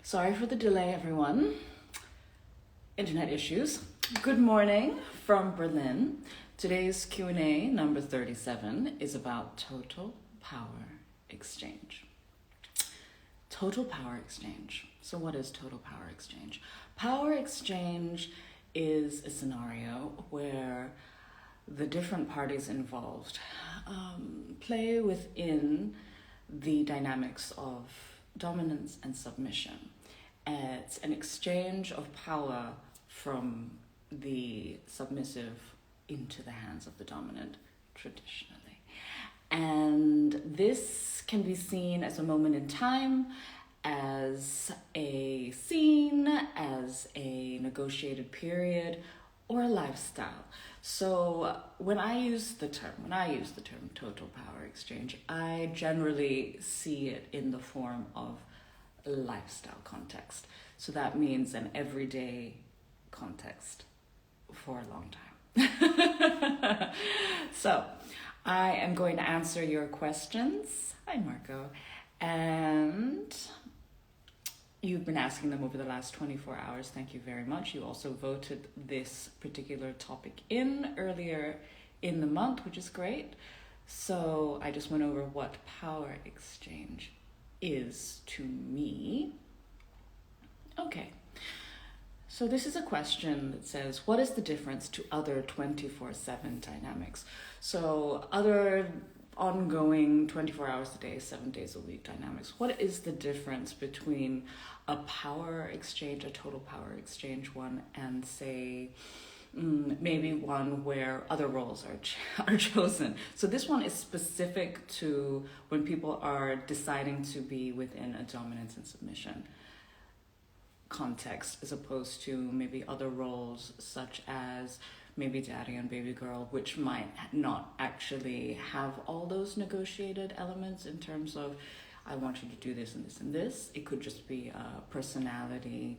Sorry for the delay, everyone. Internet issues. Good morning from Berlin. Today's Q&A number 37 is about total power exchange. Total power exchange. So what is total power exchange? Power exchange is a scenario where the different parties involved play within the dynamics of dominance and submission. It's an exchange of power from the submissive into the hands of the dominant, traditionally. And this can be seen as a moment in time, as a scene, as a negotiated period, or a lifestyle. So when I use the term total power exchange, I generally see it in the form of lifestyle context. So that means an everyday context for a long time. So I am going to answer your questions. Hi, Marco. And you've been asking them over the last 24 hours. Thank you very much. You also voted this particular topic in earlier in the month, which is great. So I just went over what power exchange is to me. Okay. So this is a question that says, what is the difference to other 24/7 dynamics? So other ongoing 24 hours a day, 7 days a week dynamics. What is the difference between a power exchange, a total power exchange one, and say maybe one where other roles are chosen? So this one is specific to when people are deciding to be within a dominance and submission context, as opposed to maybe other roles such as maybe daddy and baby girl, which might not actually have all those negotiated elements in terms of, I want you to do this and this and this. It could just be a personality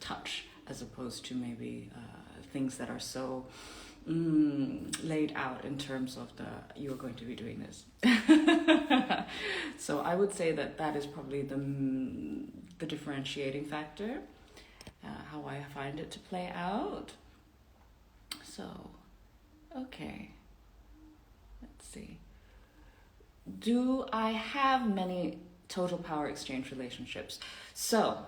touch, as opposed to maybe things that are so laid out in terms of you're going to be doing this. So I would say that is probably the differentiating factor, how I find it to play out. So, okay, let's see. Do I have many total power exchange relationships? So,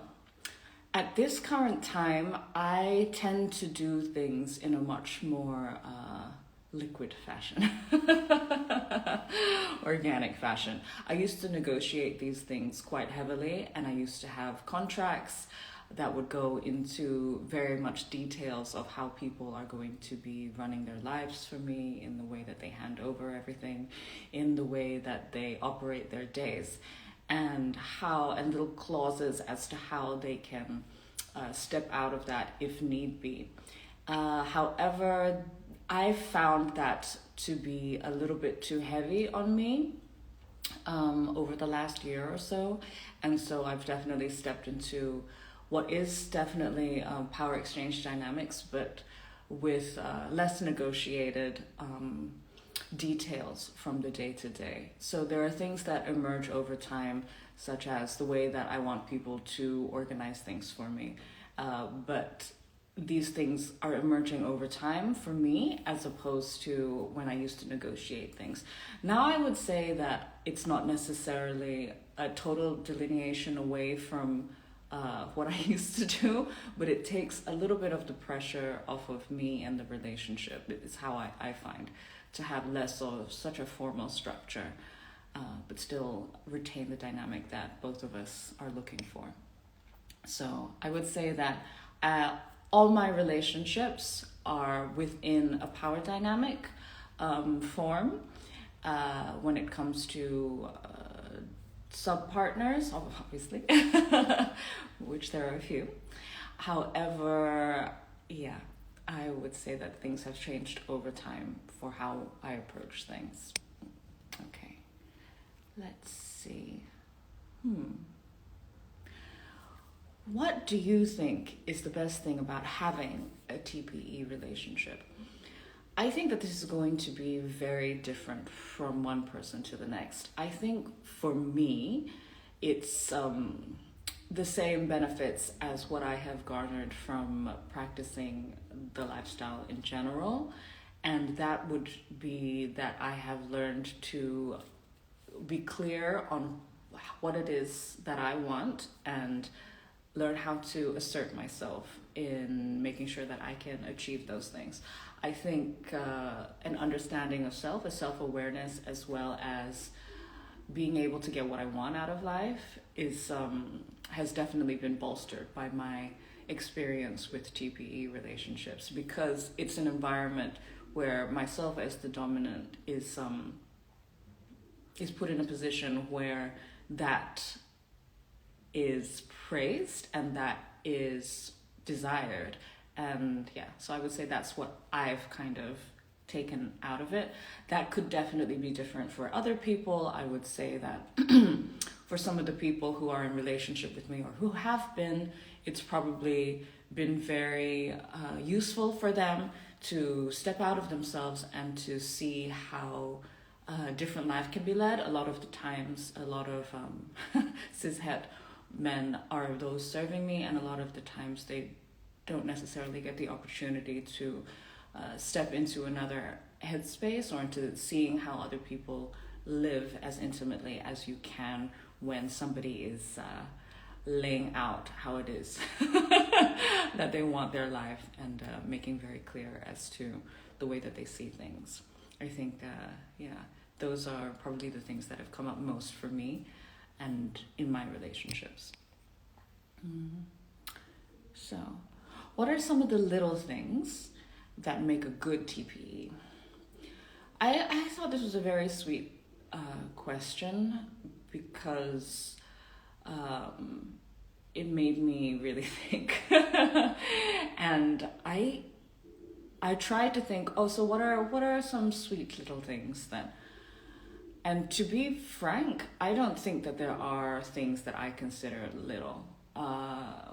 at this current time, I tend to do things in a much more liquid fashion, organic fashion. I used to negotiate these things quite heavily, and I used to have contracts that would go into very much details of how people are going to be running their lives for me, in the way that they hand over everything, in the way that they operate their days, and little clauses as to how they can step out of that if need be. However, I found that to be a little bit too heavy on me over the last year or so, and so I've definitely stepped into what is definitely power exchange dynamics, but with less negotiated details from the day to day. So there are things that emerge over time, such as the way that I want people to organize things for me. But these things are emerging over time for me, as opposed to when I used to negotiate things. Now I would say that it's not necessarily a total delineation away from what I used to do, but it takes a little bit of the pressure off of me and the relationship. It's how I find, to have less of such a formal structure, but still retain the dynamic that both of us are looking for. So I would say that all my relationships are within a power dynamic form. When it comes to sub-partners, obviously, which there are a few. However, yeah, I would say that things have changed over time for how I approach things. Okay, let's see. What do you think is the best thing about having a TPE relationship? I think that this is going to be very different from one person to the next. I think for me, it's the same benefits as what I have garnered from practicing the lifestyle in general. And that would be that I have learned to be clear on what it is that I want and learn how to assert myself in making sure that I can achieve those things. I think an understanding of self, a self-awareness, as well as being able to get what I want out of life has definitely been bolstered by my experience with TPE relationships, because it's an environment where myself as the dominant is put in a position where that is praised and that is desired. And yeah, so I would say that's what I've kind of taken out of it. That could definitely be different for other people. I would say that for some of the people who are in relationship with me or who have been, it's probably been very useful for them to step out of themselves and to see how different life can be led. A lot of the times, a lot of cishet men are those serving me, and a lot of the times they don't necessarily get the opportunity to step into another headspace or into seeing how other people live as intimately as you can when somebody is laying out how it is that they want their life, and making very clear as to the way that they see things. I think, those are probably the things that have come up most for me and in my relationships. So, what are some of the little things that make a good TPE? I thought this was a very sweet question, because it made me really think. And I tried to think, so what are some sweet little things that... And to be frank, I don't think that there are things that I consider little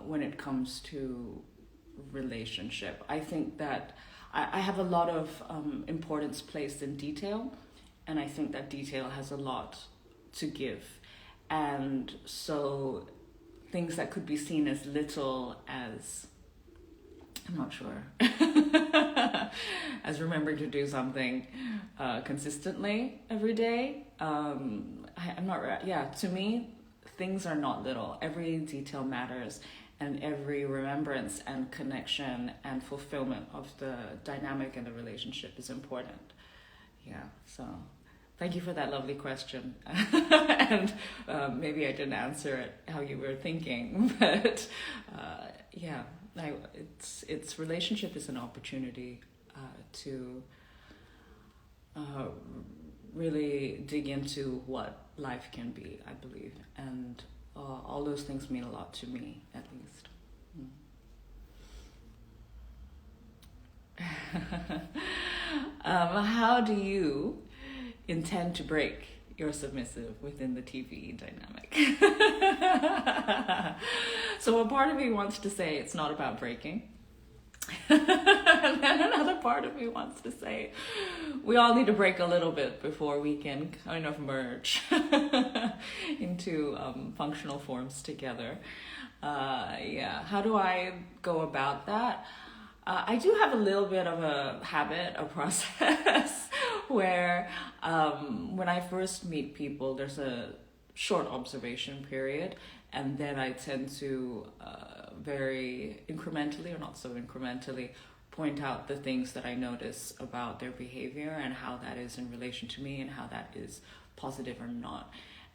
when it comes to relationship. I think that I have a lot of importance placed in detail, and I think that detail has a lot to give. And so things that could be seen as little as, I'm not sure, as remembering to do something consistently every day. I'm not right. Yeah, to me, things are not little. Every detail matters, and every remembrance and connection and fulfillment of the dynamic in the relationship is important. Yeah, so thank you for that lovely question. And maybe I didn't answer it how you were thinking, but it's relationship is an opportunity to really dig into what life can be, I believe, and all those things mean a lot to me, at least. How do you intend to break your submissive within the TPE dynamic? So a part of me wants to say it's not about breaking. And then another part of me wants to say we all need to break a little bit before we can kind of merge into functional forms together. How do I go about that? I do have a little bit of a habit, a process, where when I first meet people, there's a short observation period, and then I tend to very incrementally, or not so incrementally, point out the things that I notice about their behavior and how that is in relation to me and how that is positive or not.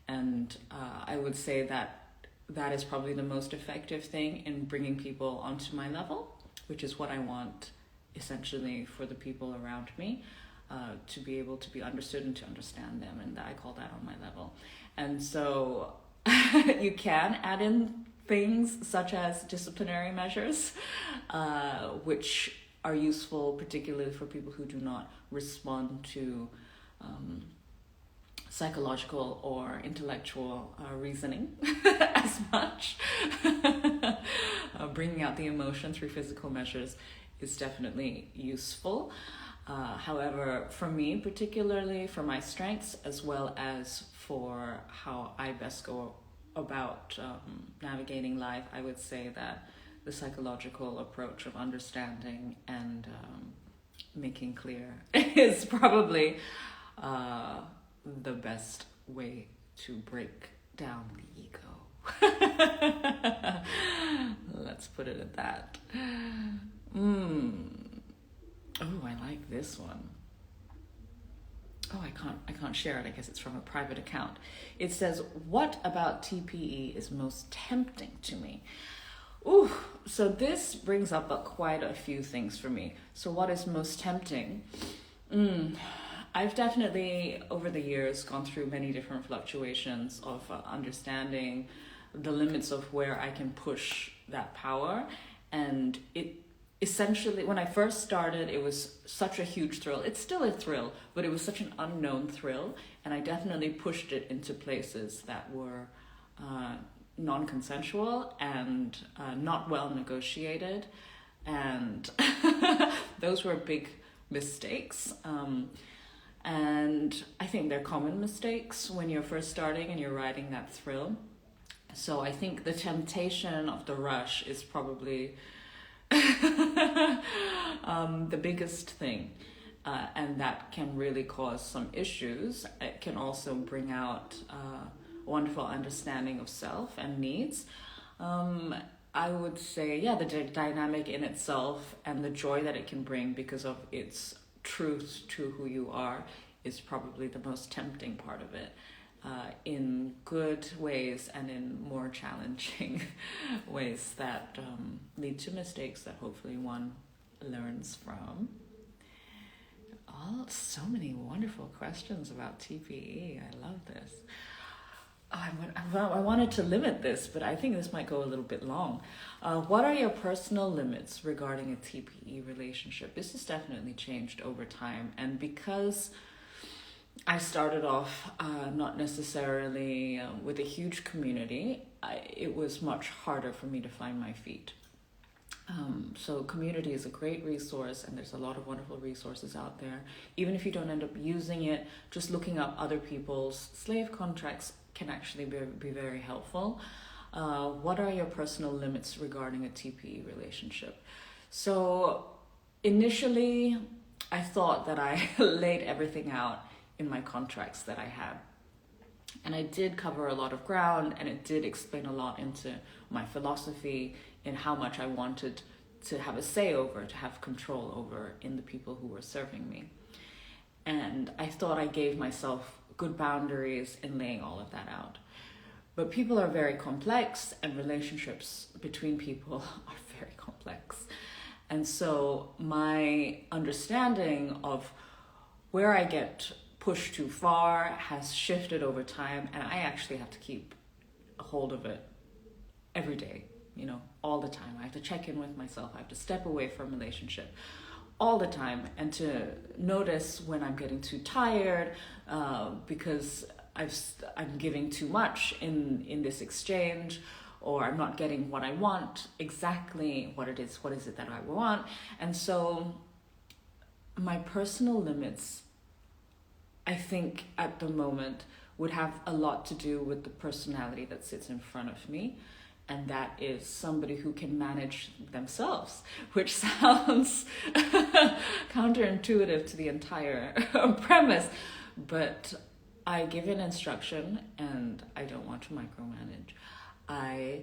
And I would say that that is probably the most effective thing in bringing people onto my level, which is what I want essentially for the people around me, to be able to be understood and to understand them. And I call that on my level. And so you can add in things such as disciplinary measures, which are useful particularly for people who do not respond to psychological or intellectual reasoning as much. Bringing out the emotion through physical measures is definitely useful. However, for me, particularly for my strengths, as well as for how I best go about navigating life, I would say that the psychological approach of understanding and making clear is probably the best way to break down the ego. Let's put it at that. Oh, I like this one. Oh, I can't share it. I guess it's from a private account. It says, "What about TPE is most tempting to me?" Ooh, so this brings up quite a few things for me. So what is most tempting? I've definitely, over the years, gone through many different fluctuations of understanding the limits of where I can push that power. And it essentially, when I first started, it was such a huge thrill. It's still a thrill, but it was such an unknown thrill. And I definitely pushed it into places that were non-consensual and not well negotiated. And those were big mistakes. And I think they're common mistakes when you're first starting and you're riding that thrill. So I think the temptation of the rush is probably the biggest thing. And that can really cause some issues. It can also bring out wonderful understanding of self and needs. I would say, the dynamic in itself and the joy that it can bring because of its truth to who you are is probably the most tempting part of it, in good ways and in more challenging ways that lead to mistakes that hopefully one learns from. So many wonderful questions about TPE. I love this. I wanted to limit this, but I think this might go a little bit long. What are your personal limits regarding a TPE relationship? This has definitely changed over time. And because I started off not necessarily with a huge community, it was much harder for me to find my feet. So community is a great resource, and there's a lot of wonderful resources out there. Even if you don't end up using it, just looking up other people's slave contracts can actually be very helpful. What are your personal limits regarding a TPE relationship? So initially, I thought that I laid everything out in my contracts that I had. And I did cover a lot of ground, and it did explain a lot into my philosophy in how much I wanted to have a say over, to have control over in the people who were serving me. And I thought I gave myself good boundaries in laying all of that out. But people are very complex, and relationships between people are very complex. And so my understanding of where I get pushed too far has shifted over time, and I actually have to keep a hold of it every day, all the time. I have to check in with myself. I have to step away from relationship all the time, and to notice when I'm getting too tired because I'm giving too much in this exchange, or I'm not getting what I want, exactly what is it that I want. And so my personal limits, I think at the moment, would have a lot to do with the personality that sits in front of me. And that is somebody who can manage themselves, which sounds counterintuitive to the entire premise. But I give an instruction, and I don't want to micromanage. I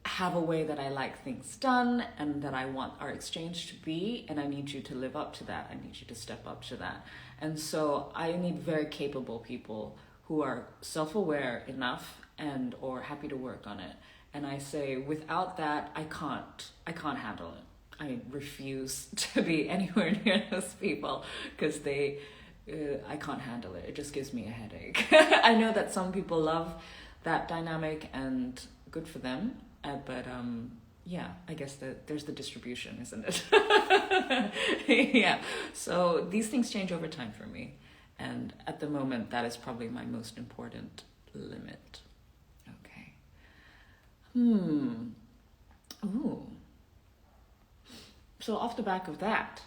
have a way that I like things done and that I want our exchange to be, and I need you to live up to that. I need you to step up to that. And so I need very capable people who are self-aware enough and or happy to work on it. And I say, without that, I can't handle it. I refuse to be anywhere near those people because I can't handle it. It just gives me a headache. I know that some people love that dynamic, and good for them. But I guess there's the distribution, isn't it? Yeah. So these things change over time for me. And at the moment, that is probably my most important limit. Okay. Ooh. So off the back of that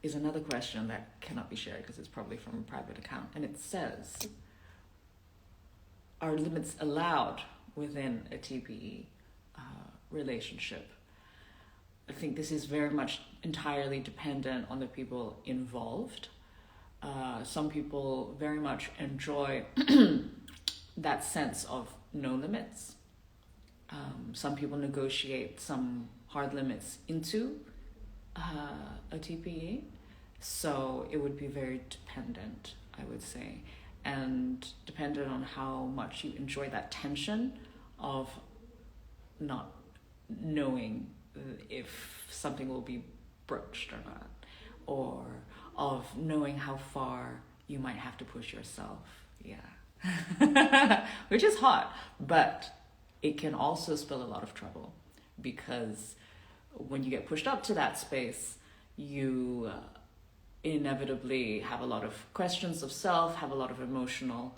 is another question that cannot be shared because it's probably from a private account. And it says, are limits allowed within a TPE relationship? I think this is very much entirely dependent on the people involved. Some people very much enjoy that sense of no limits. Some people negotiate some hard limits into a TPE. So it would be very dependent, I would say, and dependent on how much you enjoy that tension of not knowing if something will be broached or not, or of knowing how far you might have to push yourself. Yeah. Which is hard, but it can also spell a lot of trouble, because when you get pushed up to that space, you inevitably have a lot of questions of self, have a lot of emotional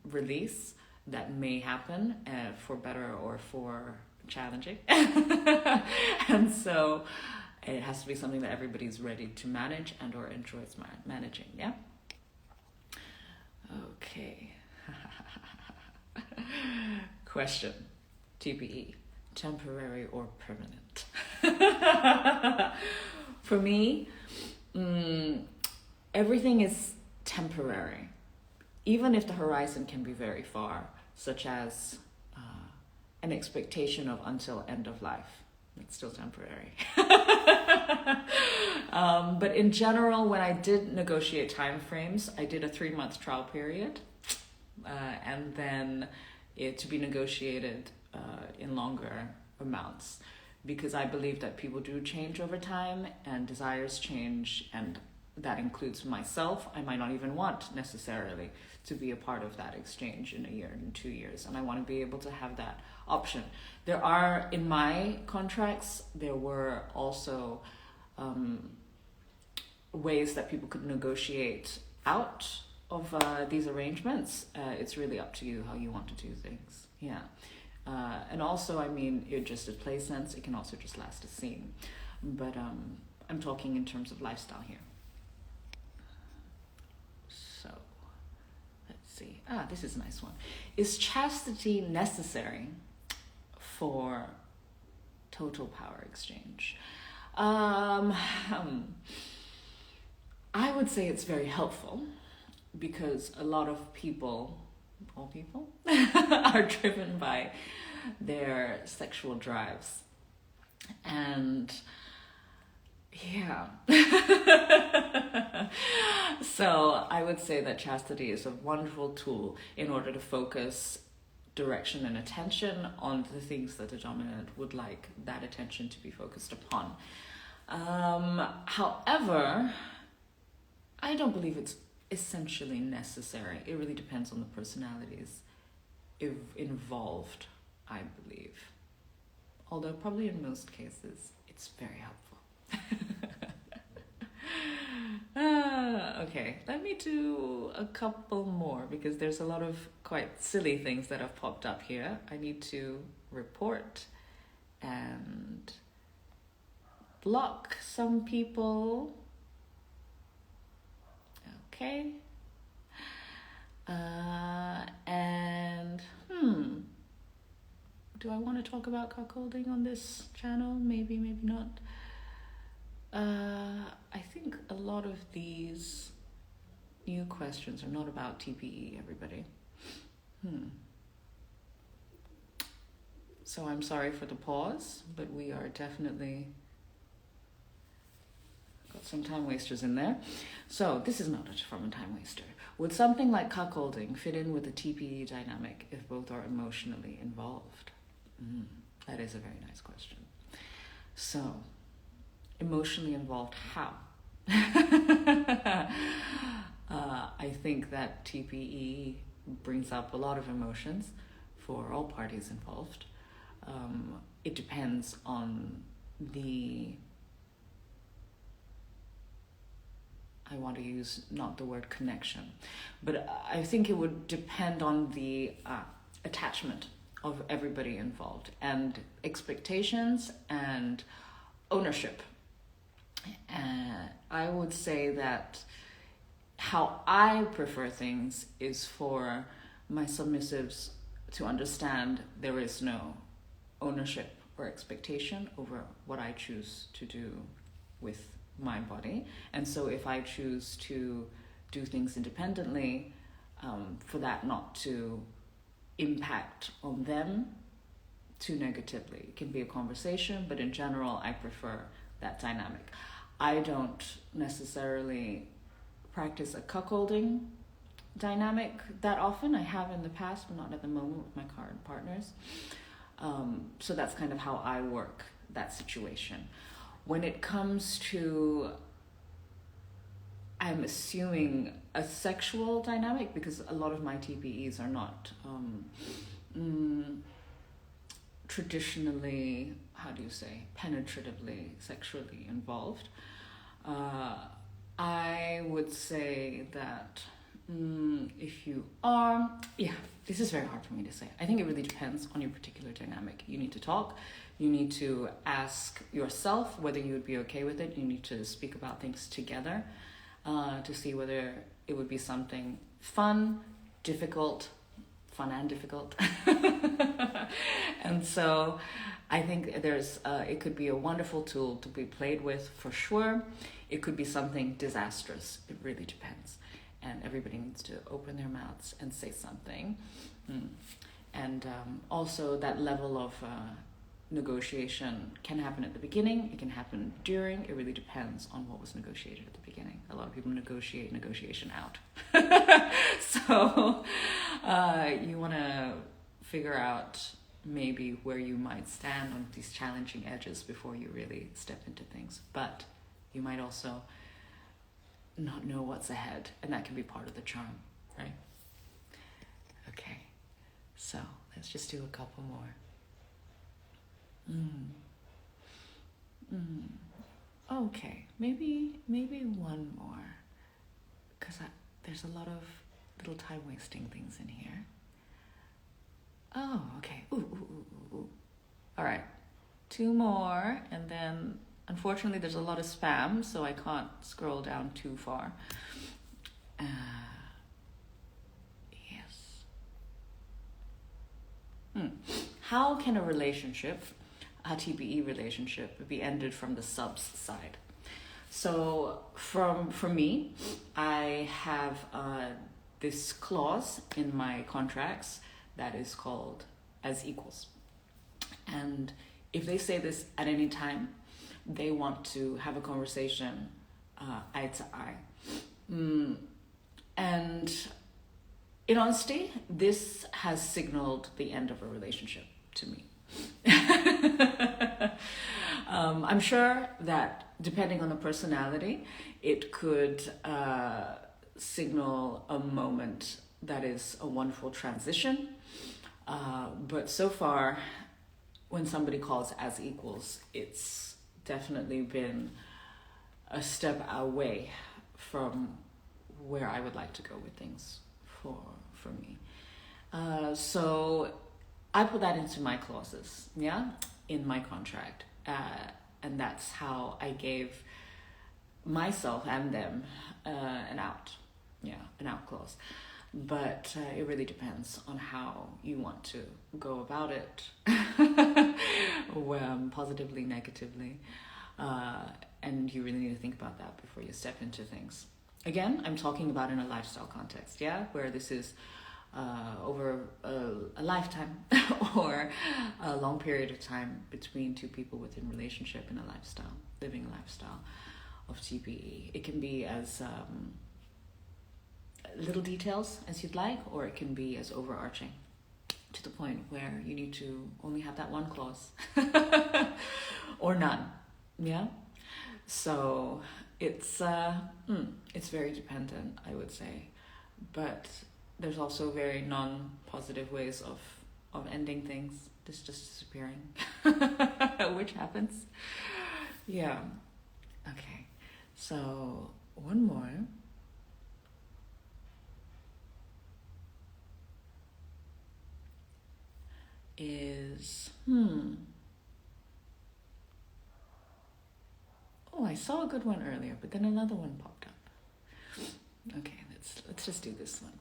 release that may happen, for better or for challenging. And so it has to be something that everybody's ready to manage and or enjoys managing. Yeah. Okay. Question. TPE, temporary or permanent? For me, everything is temporary, even if the horizon can be very far, such as an expectation of until end of life. It's still temporary. But in general, when I did negotiate timeframes, I did a 3-month trial period, and then it to be negotiated in longer amounts, because I believe that people do change over time and desires change, and that includes myself. I might not even want necessarily to be a part of that exchange in a year, in 2 years, and I want to be able to have that option. There are, in my contracts, there were also ways that people could negotiate out of these arrangements. It's really up to you how you want to do things. Yeah. And also, I mean, it just a play sense. It can also just last a scene. But I'm talking in terms of lifestyle here. So, let's see. This is a nice one. Is chastity necessary for total power exchange? I would say it's very helpful, because a lot of people, all people, are driven by their sexual drives. And yeah. So I would say that chastity is a wonderful tool in order to focus direction and attention on the things that the dominant would like that attention to be focused upon. However, I don't believe it's essentially necessary. It really depends on the personalities involved, I believe. Although probably in most cases, it's very helpful. Okay, let me do a couple more, because there's a lot of quite silly things that have popped up here. I need to report and block some people. Okay. And do I want to talk about cuckolding on this channel? Maybe, maybe not. I think a lot of these new questions are not about TPE, everybody. So I'm sorry for the pause, but we are definitely got some time wasters in there. So this is not from a time waster. Would something like cuckolding fit in with the TPE dynamic if both are emotionally involved? That is a very nice question. So, emotionally involved how? I think that TPE brings up a lot of emotions for all parties involved. It depends on I want to use not the word connection, but I think it would depend on the attachment of everybody involved, and expectations and ownership. I would say that how I prefer things is for my submissives to understand there is no ownership or expectation over what I choose to do with my body. And so if I choose to do things independently, for that not to impact on them too negatively. It can be a conversation, but in general, I prefer that dynamic. I don't necessarily practice a cuckolding dynamic that often. I have in the past, but not at the moment with my current partners. So that's kind of how I work that situation. When it comes to, I'm assuming, a sexual dynamic, because a lot of my TPEs are not traditionally, how do you say, penetratively sexually involved. I would say that if you are, this is very hard for me to say. I think it really depends on your particular dynamic. You need to talk. You need to ask yourself whether you would be okay with it. You need to speak about things together to see whether it would be something fun and difficult. And so I think it could be a wonderful tool to be played with for sure. It could be something disastrous. It really depends. And everybody needs to open their mouths and say something. And also that level of negotiation can happen at the beginning. It can happen during. It really depends on what was negotiated at the beginning. A lot of people negotiate negotiation out. So you want to figure out maybe where you might stand on these challenging edges before you really step into things. But you might also not know what's ahead, and that can be part of the charm, right? Okay, so let's just do a couple more. Okay, maybe one more, because there's a lot of little time wasting things in here. Oh, okay. Ooh. All right, 2 more, and then unfortunately there's a lot of spam, so I can't scroll down too far. Yes. How can a relationship, a TPE relationship, be ended from the subs side? So for me, I have this clause in my contracts that is called as equals. And if they say this at any time, they want to have a conversation eye to eye. And in honesty, this has signaled the end of a relationship to me. I'm sure that depending on the personality, it could signal a moment that is a wonderful transition. But so far, when somebody calls as equals, it's definitely been a step away from where I would like to go with things for me. So I put that into my clauses, in my contract. And that's how I gave myself and them an out clause. But it really depends on how you want to go about it, positively, negatively. And you really need to think about that before you step into things. Again, I'm talking about in a lifestyle context, where this is over a lifetime or a long period of time between two people within relationship in a lifestyle, living a lifestyle of TPE. It can be as little details as you'd like, or it can be as overarching to the point where you need to only have that one clause or none. So it's very dependent, I would say, but there's also very non-positive ways of ending things. This just disappearing, which happens. Okay, so one more. Is I saw a good one earlier, but then another one popped up. Okay, let's just do this one.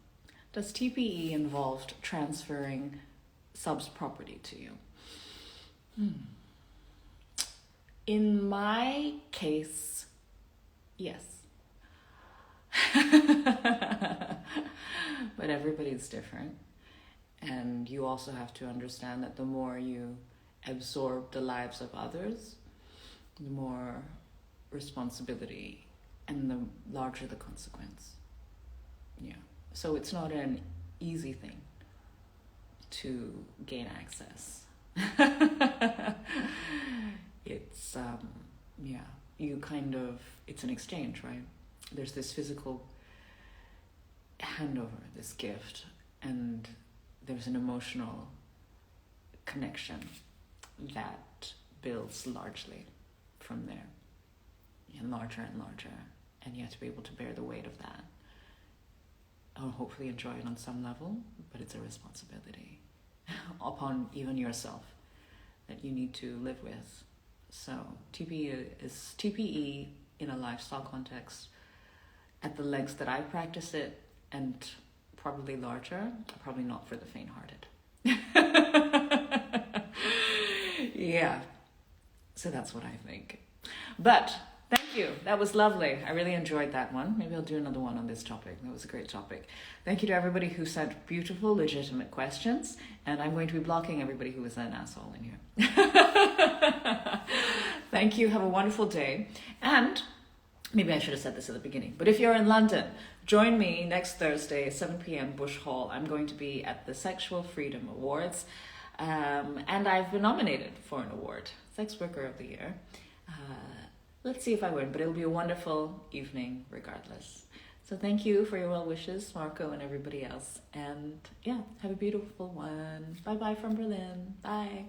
Does TPE involve transferring sub's property to you? In my case, yes. But everybody's different. And you also have to understand that the more you absorb the lives of others, the more responsibility and the larger the consequence. Yeah. So it's not an easy thing to gain access. It's, it's an exchange, right? There's this physical handover, this gift, and there's an emotional connection that builds largely from there, and larger, and you have to be able to bear the weight of that, or hopefully enjoy it on some level, but it's a responsibility upon even yourself that you need to live with. So TPE in a lifestyle context, at the lengths that I practice it, and probably larger, probably not for the faint-hearted. Yeah, so that's what I think. But thank you, that was lovely. I really enjoyed that one. Maybe I'll do another one on this topic. That was a great topic. Thank you to everybody who sent beautiful, legitimate questions, and I'm going to be blocking everybody who is an asshole in here. Thank you, have a wonderful day, and maybe I should have said this at the beginning, but if you're in London, join me next Thursday, 7 p.m. Bush Hall. I'm going to be at the Sexual Freedom Awards, and I've been nominated for an award, Sex Worker of the Year. Let's see if I win, but it'll be a wonderful evening regardless. So thank you for your well wishes, Marco and everybody else. And yeah, have a beautiful one. Bye-bye from Berlin. Bye.